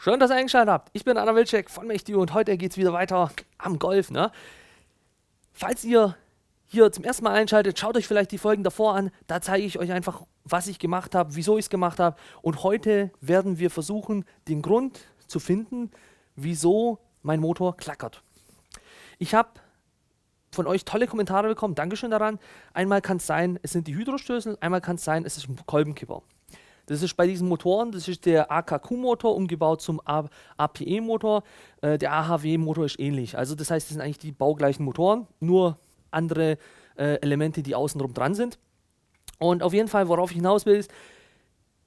Schön, dass ihr eingeschaltet habt. Ich bin Anna Wilczek von Mächtig und heute geht es wieder weiter am Golf. Ne? Falls ihr hier zum ersten Mal einschaltet, schaut euch vielleicht die Folgen davor an. Da zeige ich euch einfach, was ich gemacht habe, wieso ich es gemacht habe. Und heute werden wir versuchen, den Grund zu finden, wieso mein Motor klackert. Ich habe von euch tolle Kommentare bekommen. Dankeschön daran. Einmal kann es sein, es sind die Hydrostößel. Einmal kann es sein, es ist ein Kolbenkipper. Das ist bei diesen Motoren, das ist der AKQ-Motor, umgebaut zum APE-Motor. Der AHW-Motor ist ähnlich. Also das heißt, das sind eigentlich die baugleichen Motoren, nur andere Elemente, die außenrum dran sind. Und auf jeden Fall, worauf ich hinaus will, ist,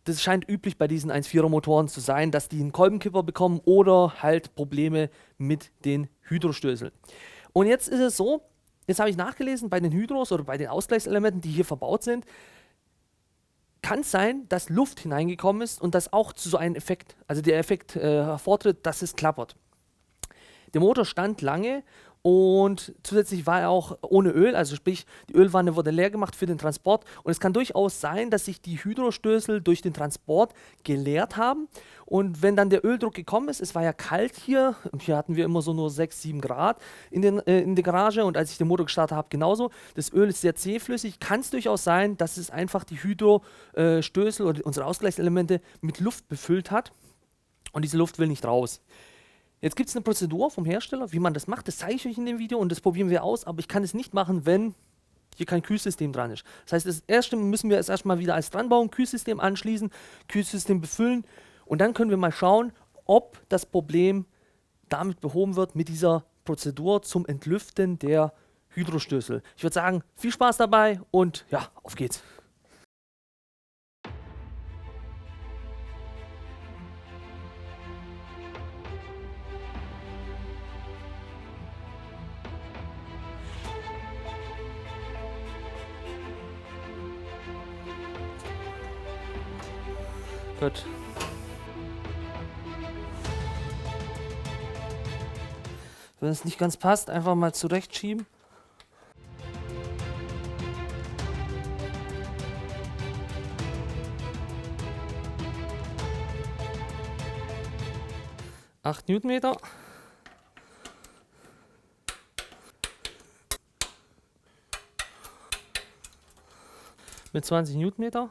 das scheint üblich bei diesen 1,4er Motoren zu sein, dass die einen Kolbenkipper bekommen oder halt Probleme mit den Hydrostößeln. Und jetzt ist es so, jetzt habe ich nachgelesen, bei den Hydros oder bei den Ausgleichselementen, die hier verbaut sind, kann es sein, dass Luft hineingekommen ist und das auch zu so einem Effekt, also der Effekt hervortritt, dass es klappert. Der Motor stand lange und zusätzlich war er auch ohne Öl, also sprich, die Ölwanne wurde leer gemacht für den Transport und es kann durchaus sein, dass sich die Hydrostößel durch den Transport geleert haben und wenn dann der Öldruck gekommen ist, es war ja kalt hier und hier hatten wir immer so nur 6, 7 Grad in der Garage und als ich den Motor gestartet habe, genauso, das Öl ist sehr zähflüssig, kann es durchaus sein, dass es einfach die Hydrostößel oder unsere Ausgleichselemente mit Luft befüllt hat und diese Luft will nicht raus. Jetzt gibt es eine Prozedur vom Hersteller, wie man das macht, das zeige ich euch in dem Video und das probieren wir aus, aber ich kann es nicht machen, wenn hier kein Kühlsystem dran ist. Das heißt, das erste müssen wir es erstmal wieder als dran bauen, Kühlsystem anschließen, Kühlsystem befüllen und dann können wir mal schauen, ob das Problem damit behoben wird mit dieser Prozedur zum Entlüften der Hydrostößel. Ich würde sagen, viel Spaß dabei und ja, auf geht's. Gut. Wenn es nicht ganz passt, einfach mal zurechtschieben. Acht Newtonmeter. Mit 20 Newtonmeter.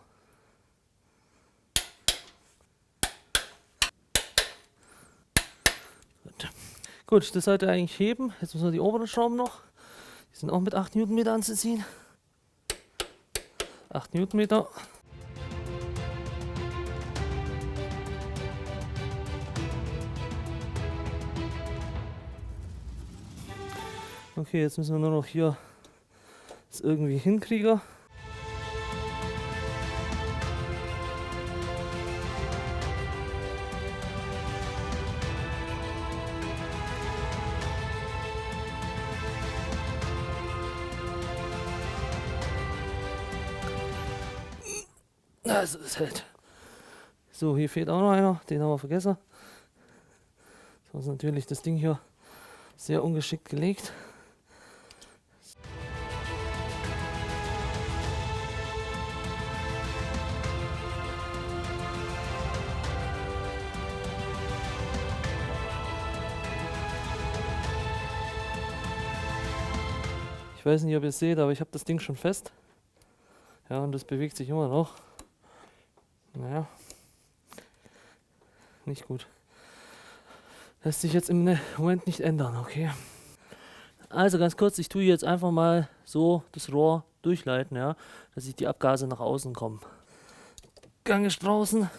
Gut, das sollte eigentlich heben. Jetzt müssen wir die oberen Schrauben noch. Die sind auch mit 8 Newtonmeter anzuziehen. 8 Newtonmeter. Okay, jetzt müssen wir nur noch hier das irgendwie hinkriegen. Also das hält. So, hier fehlt auch noch einer, den haben wir vergessen. So ist natürlich das Ding hier sehr ungeschickt gelegt. Ich weiß nicht, ob ihr es seht, aber ich habe das Ding schon fest. Ja, und das bewegt sich immer noch. Naja, nicht gut. Lässt sich jetzt im Moment nicht ändern, okay. Also ganz kurz, ich tue jetzt einfach mal so das Rohr durchleiten, ja, dass sich die Abgase nach außen kommen. Gang ist draußen.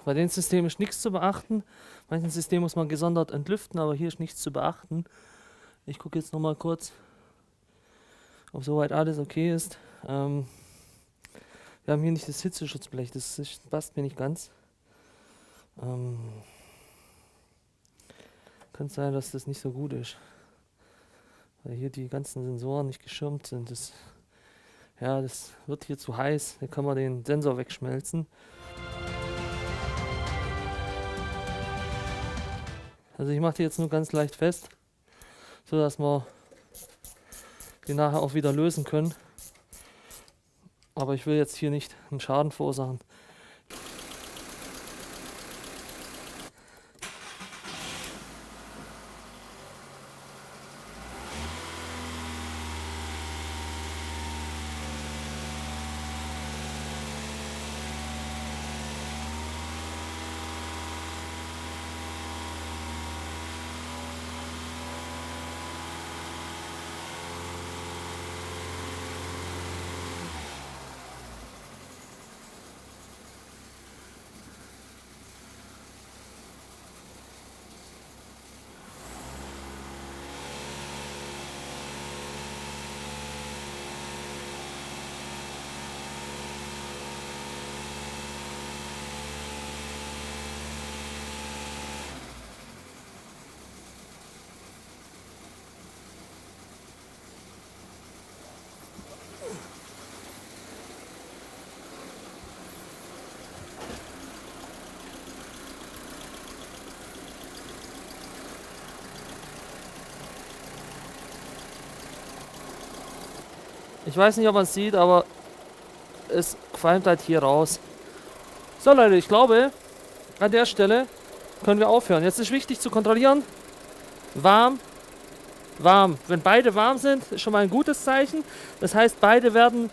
Bei dem System ist nichts zu beachten. Bei manchen Systemen muss man gesondert entlüften, aber hier ist nichts zu beachten. Ich gucke jetzt nochmal kurz, ob soweit alles okay ist. Wir haben hier nicht das Hitzeschutzblech, passt mir nicht ganz. Könnte sein, dass das nicht so gut ist, weil hier die ganzen Sensoren nicht geschirmt sind. Das wird hier zu heiß, da kann man den Sensor wegschmelzen. Also ich mache die jetzt nur ganz leicht fest, so dass wir die nachher auch wieder lösen können. Aber ich will jetzt hier nicht einen Schaden verursachen. Ich weiß nicht, ob man es sieht, aber es qualmt halt hier raus. So Leute, ich glaube, an der Stelle können wir aufhören. Jetzt ist wichtig zu kontrollieren. Warm, warm. Wenn beide warm sind, ist schon mal ein gutes Zeichen. Das heißt, beide werden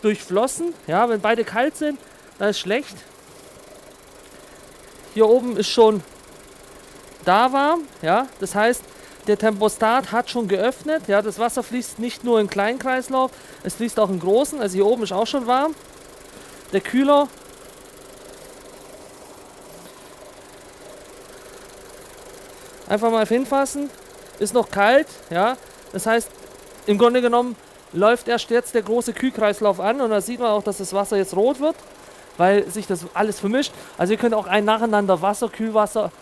durchflossen. Ja, wenn beide kalt sind, dann ist schlecht. Hier oben ist schon da warm. Ja, das heißt, der Thermostat hat schon geöffnet. Ja, das Wasser fließt nicht nur im kleinen Kreislauf, es fließt auch im großen. Also hier oben ist auch schon warm. Der Kühler einfach mal hinfassen. Ist noch kalt. Ja, das heißt, im Grunde genommen läuft erst jetzt der große Kühlkreislauf an und da sieht man auch, dass das Wasser jetzt rot wird, weil sich das alles vermischt. Also ihr könnt auch ein nacheinander Wasser, Kühlwasser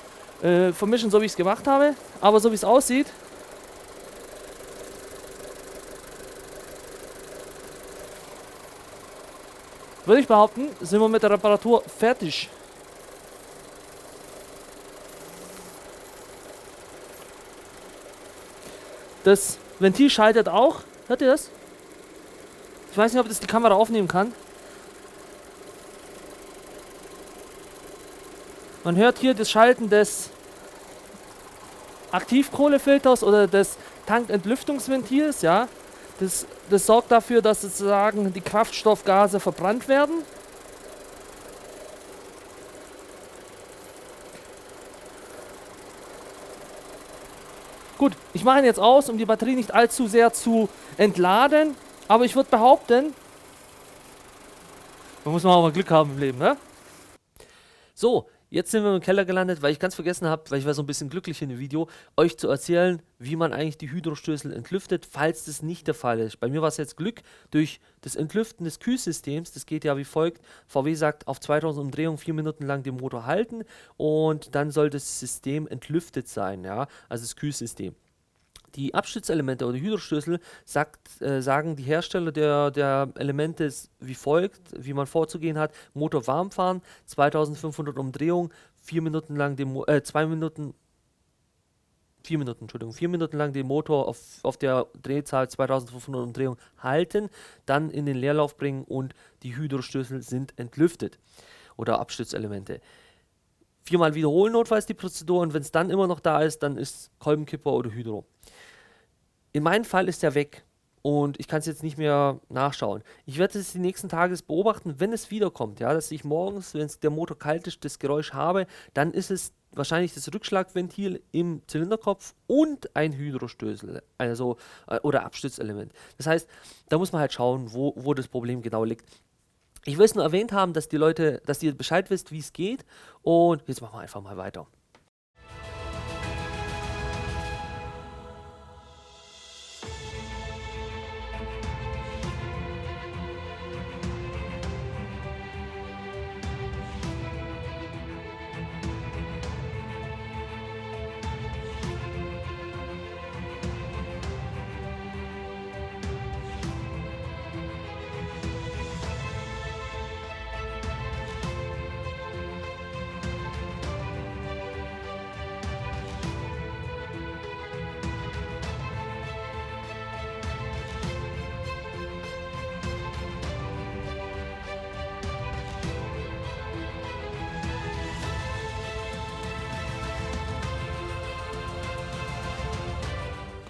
vermischen, so wie ich es gemacht habe. Aber so wie es aussieht, würde ich behaupten, sind wir mit der Reparatur fertig. Das Ventil schaltet auch. Hört ihr das? Ich weiß nicht, ob das die Kamera aufnehmen kann. Man hört hier das Schalten des Aktivkohlefilters oder des Tankentlüftungsventils, ja. Das sorgt dafür, dass sozusagen die Kraftstoffgase verbrannt werden. Gut, ich mache ihn jetzt aus, um die Batterie nicht allzu sehr zu entladen. Aber ich würde behaupten, man muss auch mal Glück haben im Leben, ne? So, jetzt sind wir im Keller gelandet, weil ich ganz vergessen habe, weil ich war so ein bisschen glücklich in dem Video, euch zu erzählen, wie man eigentlich die Hydrostößel entlüftet, falls das nicht der Fall ist. Bei mir war es jetzt Glück durch das Entlüften des Kühlsystems. Das geht ja wie folgt. VW sagt, auf 2000 Umdrehungen 4 Minuten lang den Motor halten und dann soll das System entlüftet sein, ja, also das Kühlsystem. Die Abstützelemente oder die Hydrostößel sagen die Hersteller der Elemente wie folgt, wie man vorzugehen hat: Motor warm fahren, 2500 Umdrehungen, 4 Minuten lang den 4 Minuten lang den Motor auf der Drehzahl 2500 Umdrehungen halten, dann in den Leerlauf bringen und die Hydrostößel sind entlüftet oder Abstützelemente. 4-mal wiederholen notfalls die Prozedur und wenn es dann immer noch da ist, dann ist Kolbenkipper oder Hydro. In meinem Fall ist er weg und ich kann es jetzt nicht mehr nachschauen. Ich werde es die nächsten Tage beobachten, wenn es wiederkommt, ja, dass ich morgens, wenn der Motor kalt ist, das Geräusch habe, dann ist es wahrscheinlich das Rückschlagventil im Zylinderkopf und ein Hydrostößel, also oder Abstützelement. Das heißt, da muss man halt schauen, wo das Problem genau liegt. Ich will es nur erwähnt haben, dass ihr Bescheid wisst, wie es geht, und jetzt machen wir einfach mal weiter.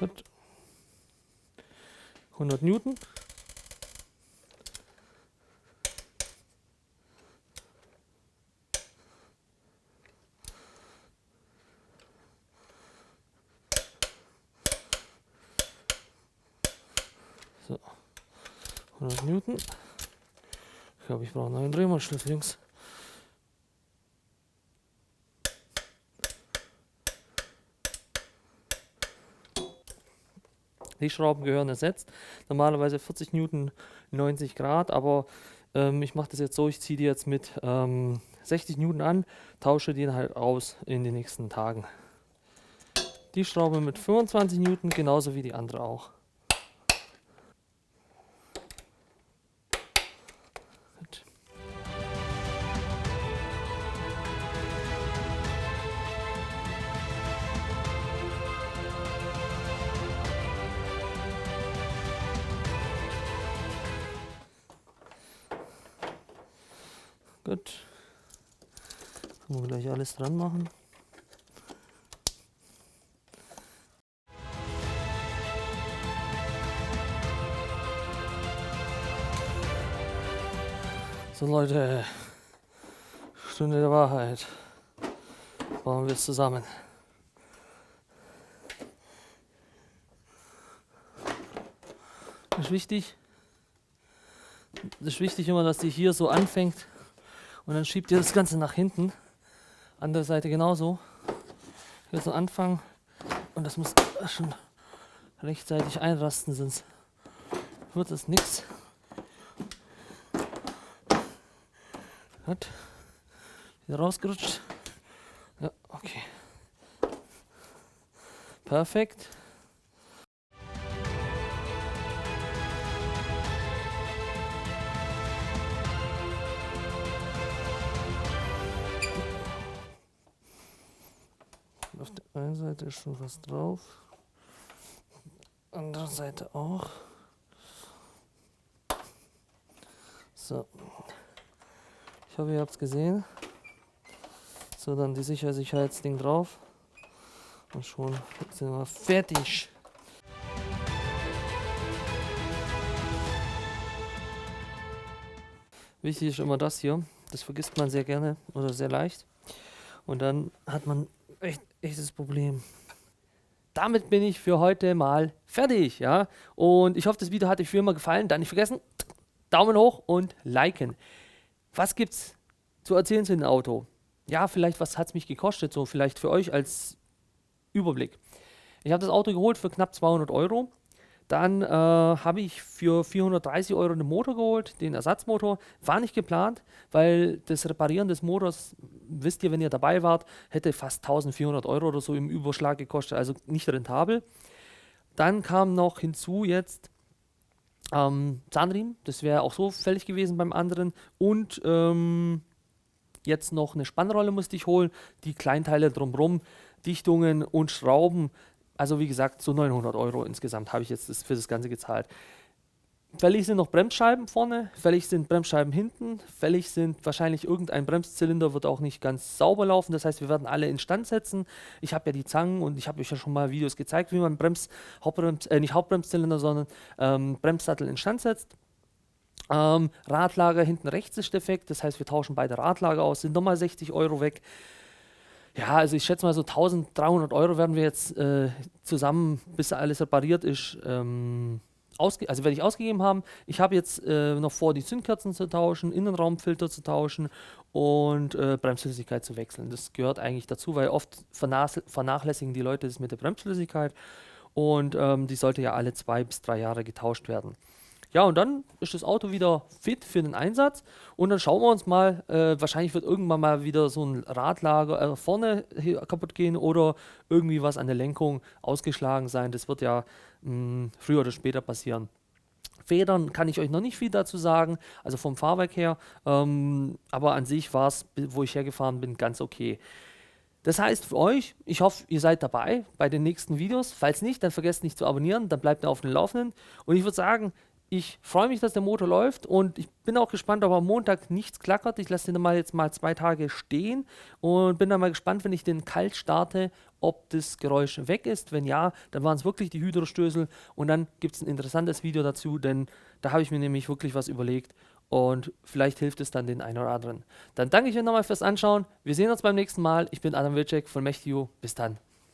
Gut. 100 Newton. So. 100 Newton. Ich glaube, ich brauche einen neuen Drehmaßschlüssel, Jungs. Die Schrauben gehören ersetzt. Normalerweise 40 Newton, 90 Grad, aber ich mache das jetzt so, ich ziehe die jetzt mit 60 Newton an, tausche die halt aus in den nächsten Tagen. Die Schraube mit 25 Newton, genauso wie die andere auch. Gut. Gut. Können wir gleich alles dran machen. So Leute, Stunde der Wahrheit. Bauen wir es zusammen. Das ist wichtig immer, dass die hier so anfängt und dann schiebt ihr das Ganze nach hinten. Andere Seite genauso. Hier so anfangen und das muss schon rechtzeitig einrasten, sonst wird es nichts. Gut. Wieder rausgerutscht. Ja, okay. Perfekt. Auf der einen Seite ist schon was drauf. Andere Seite auch. So. Ich hoffe, ihr habt es gesehen. So, dann die Sicherheitsding drauf. Und schon sind wir fertig. Wichtig ist immer das hier. Das vergisst man sehr gerne oder sehr leicht. Und dann hat man echtes Problem. Damit bin ich für heute mal fertig. Ja? Und ich hoffe, das Video hat euch wie immer gefallen. Dann nicht vergessen, Daumen hoch und liken. Was gibt's zu erzählen zu dem Auto? Ja, vielleicht, was hat es mich gekostet? So vielleicht für euch als Überblick. Ich habe das Auto geholt für knapp 200 Euro. Dann habe ich für 430 Euro den Motor geholt, den Ersatzmotor. War nicht geplant, weil das Reparieren des Motors, wisst ihr, wenn ihr dabei wart, hätte fast 1400 Euro oder so im Überschlag gekostet, also nicht rentabel. Dann kam noch hinzu jetzt Zahnriemen, das wäre auch so fällig gewesen beim anderen. Und jetzt noch eine Spannrolle musste ich holen, die Kleinteile drumherum, Dichtungen und Schrauben. Also wie gesagt, so 900 Euro insgesamt habe ich jetzt für das Ganze gezahlt. Fällig sind noch Bremsscheiben vorne, fällig sind Bremsscheiben hinten, fällig sind wahrscheinlich irgendein Bremszylinder, wird auch nicht ganz sauber laufen. Das heißt, wir werden alle instand setzen. Ich habe ja die Zangen und ich habe euch ja schon mal Videos gezeigt, wie man nicht Hauptbremszylinder, sondern Bremssattel instand setzt. Radlager hinten rechts ist defekt, das heißt, wir tauschen beide Radlager aus, sind nochmal 60 Euro weg. Ja, also ich schätze mal so 1300 Euro werden wir jetzt zusammen, bis alles repariert ist, werde ich ausgegeben haben. Ich habe jetzt noch vor, die Zündkerzen zu tauschen, Innenraumfilter zu tauschen und Bremsflüssigkeit zu wechseln. Das gehört eigentlich dazu, weil oft vernachlässigen die Leute das mit der Bremsflüssigkeit und die sollte ja alle 2 bis 3 Jahre getauscht werden. Ja, und dann ist das Auto wieder fit für den Einsatz und dann schauen wir uns mal, wahrscheinlich wird irgendwann mal wieder so ein Radlager vorne kaputt gehen oder irgendwie was an der Lenkung ausgeschlagen sein. Das wird ja früher oder später passieren. Federn kann ich euch noch nicht viel dazu sagen, also vom Fahrwerk her, aber an sich war es, wo ich hergefahren bin, ganz okay. Das heißt für euch, ich hoffe, ihr seid dabei bei den nächsten Videos. Falls nicht, dann vergesst nicht zu abonnieren, dann bleibt ihr auf dem Laufenden. Und ich würde sagen, Ich freue mich, dass der Motor läuft und ich bin auch gespannt, ob am Montag nichts klackert. Ich lasse den jetzt mal 2 Tage stehen und bin dann mal gespannt, wenn ich den kalt starte, ob das Geräusch weg ist. Wenn ja, dann waren es wirklich die Hydrostößel und dann gibt es ein interessantes Video dazu, denn da habe ich mir nämlich wirklich was überlegt und vielleicht hilft es dann den einen oder anderen. Dann danke ich euch nochmal fürs Anschauen. Wir sehen uns beim nächsten Mal. Ich bin Adam Wilczek von Mechtio. Bis dann.